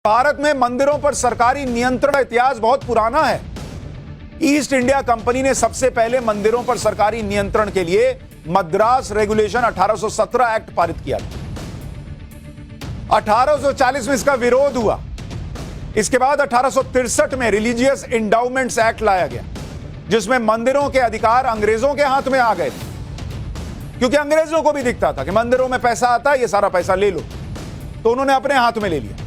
भारत में मंदिरों पर सरकारी नियंत्रण का इतिहास बहुत पुराना है। ईस्ट इंडिया कंपनी ने सबसे पहले मंदिरों पर सरकारी नियंत्रण के लिए मद्रास रेगुलेशन 1817 एक्ट पारित किया था। 1840 में इसका विरोध हुआ। इसके बाद 1863 में रिलीजियस इंडाउमेंट्स एक्ट लाया गया, जिसमें मंदिरों के अधिकार अंग्रेजों के हाथ में आ गए थे, क्योंकि अंग्रेजों को भी दिखता था कि मंदिरों में पैसा आता है, ये सारा पैसा ले लो, तो उन्होंने अपने हाथ में ले लिया।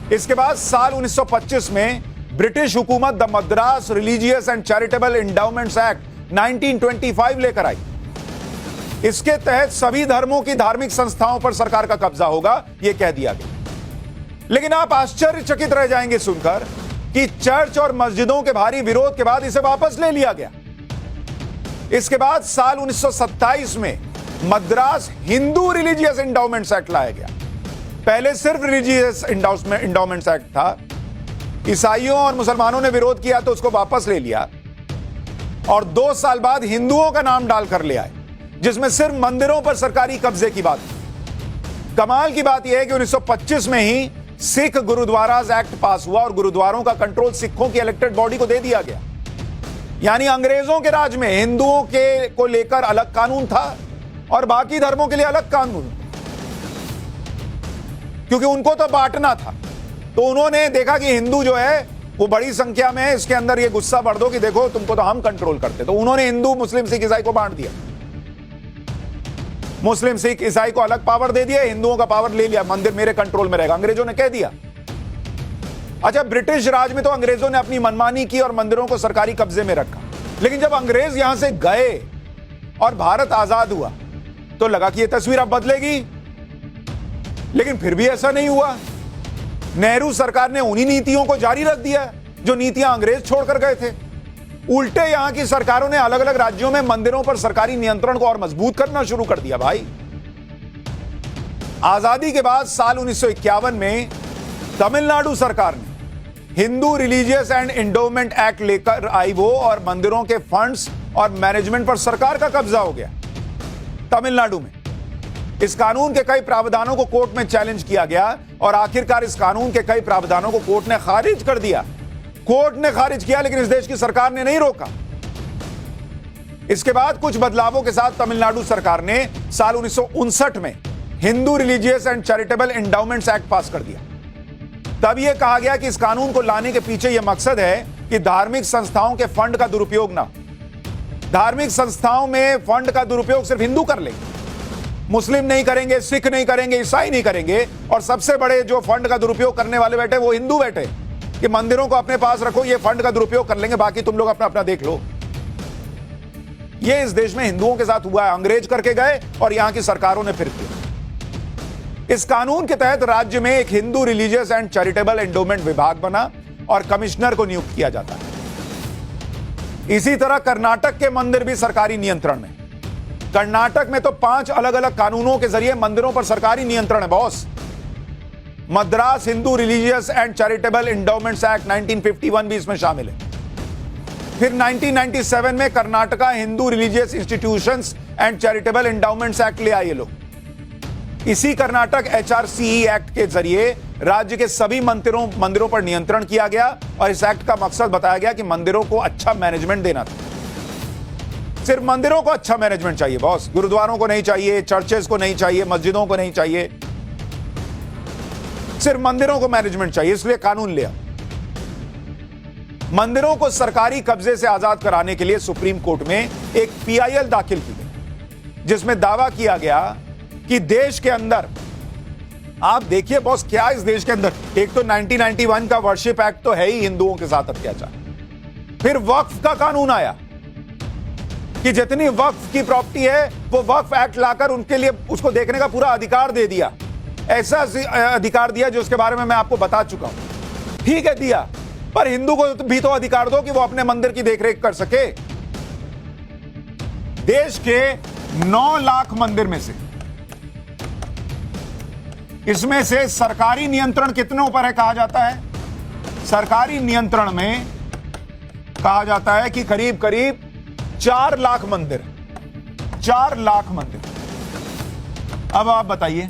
इसके बाद साल 1925 में ब्रिटिश हुकूमत the Madras religious and charitable endowments act 1925 लेकर आई। इसके तहत सभी धर्मों की धार्मिक संस्थाओं पर सरकार का कब्जा होगा, यह कह दिया गया। लेकिन आप आश्चर्यचकित रह जाएंगे सुनकर कि चर्च और मस्जिदों के भारी विरोध के बाद इसे वापस ले लिया गया। इसके बाद साल 1927 में Madras Hindu religious endowments act लाया गया। पहले सिर्फ रिलीजियस इंडाउमेंट्स एक्ट था, ईसाइयों और मुसलमानों ने विरोध किया तो उसको वापस ले लिया, और 2 साल बाद हिंदुओं का नाम डालकर ले आए, जिसमें सिर्फ मंदिरों पर सरकारी कब्जे की बात थी। कमाल की बात यह है कि 1925 में ही सिख गुरुद्वाराज एक्ट पास हुआ और गुरुद्वारों का कंट्रोल सिखों की इलेक्टेड बॉडी को दे दिया गया। यानी अंग्रेजों के राज में हिंदुओं के को लेकर अलग कानून था और बाकी धर्मों के लिए अलग कानून, क्योंकि उनको तो बांटना था। तो उन्होंने देखा कि हिंदू जो है वो बड़ी संख्या में है, इसके अंदर ये गुस्सा बढ़ दो कि देखो तुमको तो हम कंट्रोल करते, तो उन्होंने हिंदू मुस्लिम सिख ईसाई को बांट दिया। मुस्लिम सिख ईसाई को अलग पावर दे दिया, हिंदुओं का पावर ले लिया, मंदिर मेरे कंट्रोल में रहेगा, अंग्रेजों ने कह दिया। अच्छा, ब्रिटिश राज में तो अंग्रेजों ने अपनी मनमानी की और मंदिरों को सरकारी कब्जे में रखा, लेकिन जब अंग्रेज यहां से गए और भारत आजाद हुआ तो लगा कि यह तस्वीर अब बदलेगी, लेकिन फिर भी ऐसा नहीं हुआ। नेहरू सरकार ने उन्हीं नीतियों को जारी रख दिया जो नीतियां अंग्रेज छोड़कर गए थे। उल्टे यहां की सरकारों ने अलग अलग राज्यों में मंदिरों पर सरकारी नियंत्रण को और मजबूत करना शुरू कर दिया। भाई, आजादी के बाद साल 1951 में तमिलनाडु सरकार ने Hindu religious and endowment act लेकर आई वो, और मंदिरों के फंड्स और मैनेजमेंट पर सरकार का कब्जा हो गया तमिलनाडु में। इस कानून के कई प्रावधानों को कोर्ट में चैलेंज किया गया और आखिरकार इस कानून के कई प्रावधानों को कोर्ट ने खारिज कर दिया। कोर्ट ने खारिज किया, लेकिन इस देश की सरकार ने नहीं रोका। इसके बाद कुछ बदलावों के साथ तमिलनाडु सरकार ने साल 1959 में Hindu religious and charitable endowments act pass कर दिया। तब यह कहा गया कि इस कानून को लाने के पीछे यह मकसद है कि धार्मिक संस्थाओं के फंड का दुरुपयोग ना। धार्मिक संस्थाओं में फंड का दुरुपयोग सिर्फ हिंदू कर लेंगे, मुस्लिम नहीं करेंगे, सिख नहीं करेंगे, ईसाई नहीं करेंगे, और सबसे बड़े जो फंड का दुरुपयोग करने वाले बैठे वो हिंदू बैठे कि मंदिरों को अपने पास रखो, ये फंड का दुरुपयोग कर लेंगे, बाकी तुम लोग अपना अपना देख लो। ये इस देश में हिंदुओं के साथ हुआ है। अंग्रेज करके गए और यहां की सरकारों ने फिर किया। इस कानून के तहत राज्य में एक Hindu religious and charitable endowment विभाग बना और कमिश्नर को नियुक्त किया जाता है। इसी तरह कर्नाटक के मंदिर भी सरकारी नियंत्रण में। कर्नाटक में तो 5 अलग अलग कानूनों के जरिए मंदिरों पर सरकारी नियंत्रण है boss. Madras Hindu religious and charitable endowments act 1951 भी इसमें शामिल है। फिर 1997 में Karnataka Hindu religious institutions and charitable endowments act ले आए लोग। इसी कर्नाटक HRCE एक्ट के जरिए राज्य के सभी मंदिरों पर नियंत्रण किया गया, और इस एक्ट का मकसद बताया गया कि मंदिरों को अच्छा मैनेजमेंट देना था। सिर्फ मंदिरों को अच्छा मैनेजमेंट चाहिए बॉस, गुरुद्वारों को नहीं चाहिए, चर्चेस को नहीं चाहिए, मस्जिदों को नहीं चाहिए, सिर्फ मंदिरों को मैनेजमेंट चाहिए, इसलिए कानून लिया। मंदिरों को सरकारी कब्जे से आजाद कराने के लिए सुप्रीम कोर्ट में एक PIL दाखिल की गई, जिसमें दावा किया गया कि देश के अंदर, आप देखिए बॉस क्या इस देश के अंदर, एक तो 1991 का वर्शिप एक्ट तो है ही हिंदुओं के साथ अत्याचार, फिर वक्फ का कानून आया कि जितनी वक्फ की प्रॉपर्टी है वो वक्फ एक्ट लाकर उनके लिए उसको देखने का पूरा अधिकार दे दिया। ऐसा अधिकार दिया जो उसके बारे में मैं आपको बता चुका हूं। ठीक है दिया, पर हिंदू को भी तो अधिकार दो कि वो अपने मंदिर की देखरेख कर सके। देश के 9 लाख मंदिर में से, इसमें से सरकारी नियंत्रण कितने ऊपर है कहा जाता है? सरकारी नियंत्रण में कहा जाता है कि करीब करीब 4 लाख मंदिर, 4 लाख मंदिर। अब आप बताइए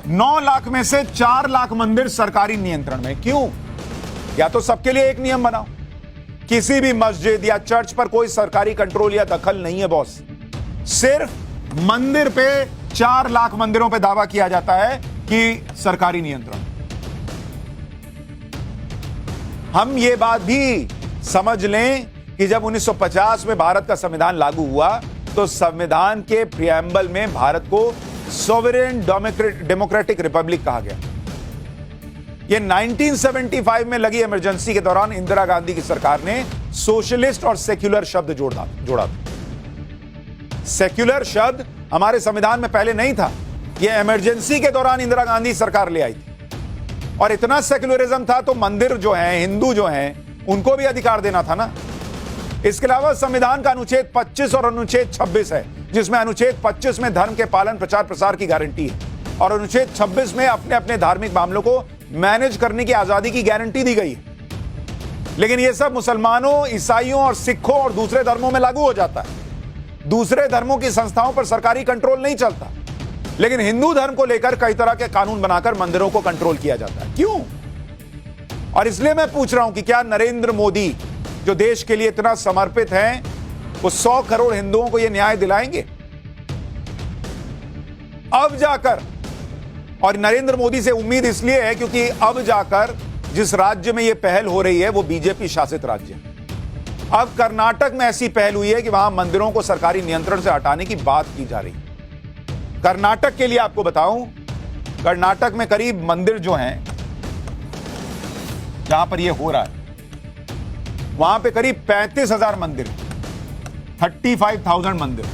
9 लाख में से 4 लाख मंदिर सरकारी नियंत्रण में। क्यों? या तो सबके लिए एक नियम बनाओ, किसी भी मस्जिद या चर्च पर कोई सरकारी कंट्रोल या दखल नहीं है बॉस। सिर्फ मंदिर पे 4 लाख मंदिरों पे दावा किया जाता है कि सरकारी नियंत्रण। हम ये बात भी समझ लें कि जब 1950 में भारत का संविधान लागू हुआ तो संविधान के प्रियम्बल में भारत को सॉवरेन डेमोक्रेटिक रिपब्लिक कहा गया। यह 1975 में लगी इमरजेंसी के दौरान इंदिरा गांधी की सरकार ने सोशलिस्ट और सेक्युलर शब्द जोड़ा। सेक्युलर शब्द हमारे संविधान में पहले नहीं था, यह इमरजेंसी के दौरान इंदिरा गांधी सरकार ले आई थी। और इतना सेक्युलरिज्म था तो मंदिर जो हैं, हिंदू जो हैं, उनको भी अधिकार देना था ना। इसके अलावा संविधान का अनुच्छेद 25 और अनुच्छेद 26 है, जिसमें अनुच्छेद 25 में धर्म के पालन प्रचार प्रसार की गारंटी है और अनुच्छेद 26 में अपने अपने धार्मिक मामलों को मैनेज करने की आजादी की गारंटी दी गई है। लेकिन यह सब मुसलमानों, ईसाइयों और सिखों और दूसरे धर्मों में लागू हो जाता है। दूसरे धर्मों की संस्थाओं पर सरकारी कंट्रोल नहीं चलता, लेकिन हिंदू धर्म को लेकर कई तरह के कानून बनाकर मंदिरों को कंट्रोल किया जाता है। क्यों? और इसलिए मैं पूछ रहा हूं कि क्या नरेंद्र मोदी जो देश के लिए इतना समर्पित हैं, वो 100 करोड़ हिंदुओं को यह न्याय दिलाएंगे? अब जाकर, और नरेंद्र मोदी से उम्मीद इसलिए है क्योंकि अब जाकर जिस राज्य में यह पहल हो रही है वो बीजेपी शासित राज्य है। अब कर्नाटक में ऐसी पहल हुई है कि वहां मंदिरों को सरकारी नियंत्रण से हटाने की बात की जा रही है। कर्नाटक के लिए आपको बताऊं, कर्नाटक में करीब मंदिर जो हैं, जहां पर यह हो रहा है, वहां पे करीब 35,000 मंदिर, 35,000 मंदिर।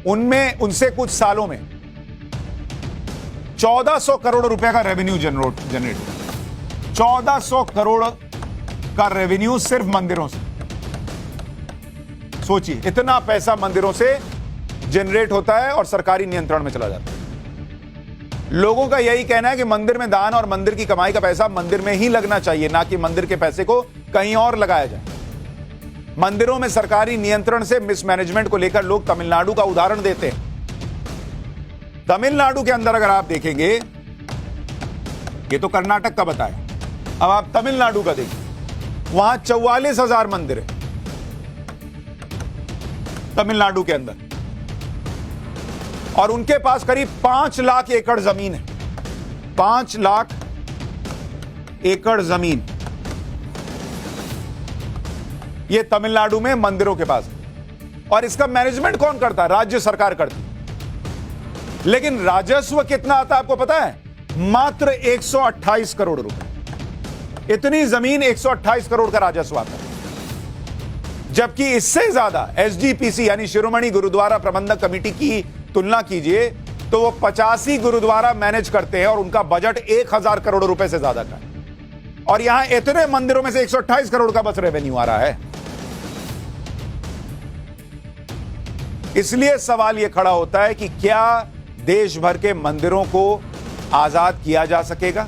उनमें उनसे कुछ सालों में 1400 करोड़ रुपए का रेवेन्यू जनरेट हुआ। 1400 करोड़ का रेवेन्यू सिर्फ मंदिरों से। सोचिए, इतना पैसा मंदिरों से जनरेट होता है और सरकारी नियंत्रण में चला जाता है। लोगों का यही कहना है कि मंदिर में दान और मंदिर की कमाई का पैसा मंदिर में ही लगना चाहिए, ना कि मंदिर के पैसे को कहीं और लगाया जाए। मंदिरों में सरकारी नियंत्रण से मिसमैनेजमेंट को लेकर लोग तमिलनाडु का उदाहरण देते हैं। तमिलनाडु के अंदर अगर आप देखेंगे, ये तो कर्नाटक का बताया, अब आप तमिलनाडु का देखिए, वहां 44,000 मंदिर है तमिलनाडु के अंदर, और उनके पास करीब 5 लाख एकड़ जमीन है। 5 लाख एकड़ जमीन ये तमिलनाडु में मंदिरों के पास है। और इसका मैनेजमेंट कौन करता है? राज्य सरकार करती है। लेकिन राजस्व कितना आता है आपको पता है? मात्र 128 करोड़ रुपए। इतनी जमीन, 128 करोड़ का राजस्व आता है। जबकि इससे ज्यादा एसजीपीसी यानी शिरोमणि गुरुद्वारा प्रबंधक कमेटी की तुलना कीजिए तो वो 85 गुरुद्वारा मैनेज करते हैं और उनका बजट 1000 करोड़ रुपए से ज्यादा का है। और यहां इतने मंदिरों में से 128 करोड़ का बस रेवेन्यू आ रहा है। इसलिए सवाल यह खड़ा होता है कि क्या देश भर के मंदिरों को आजाद किया जा सकेगा?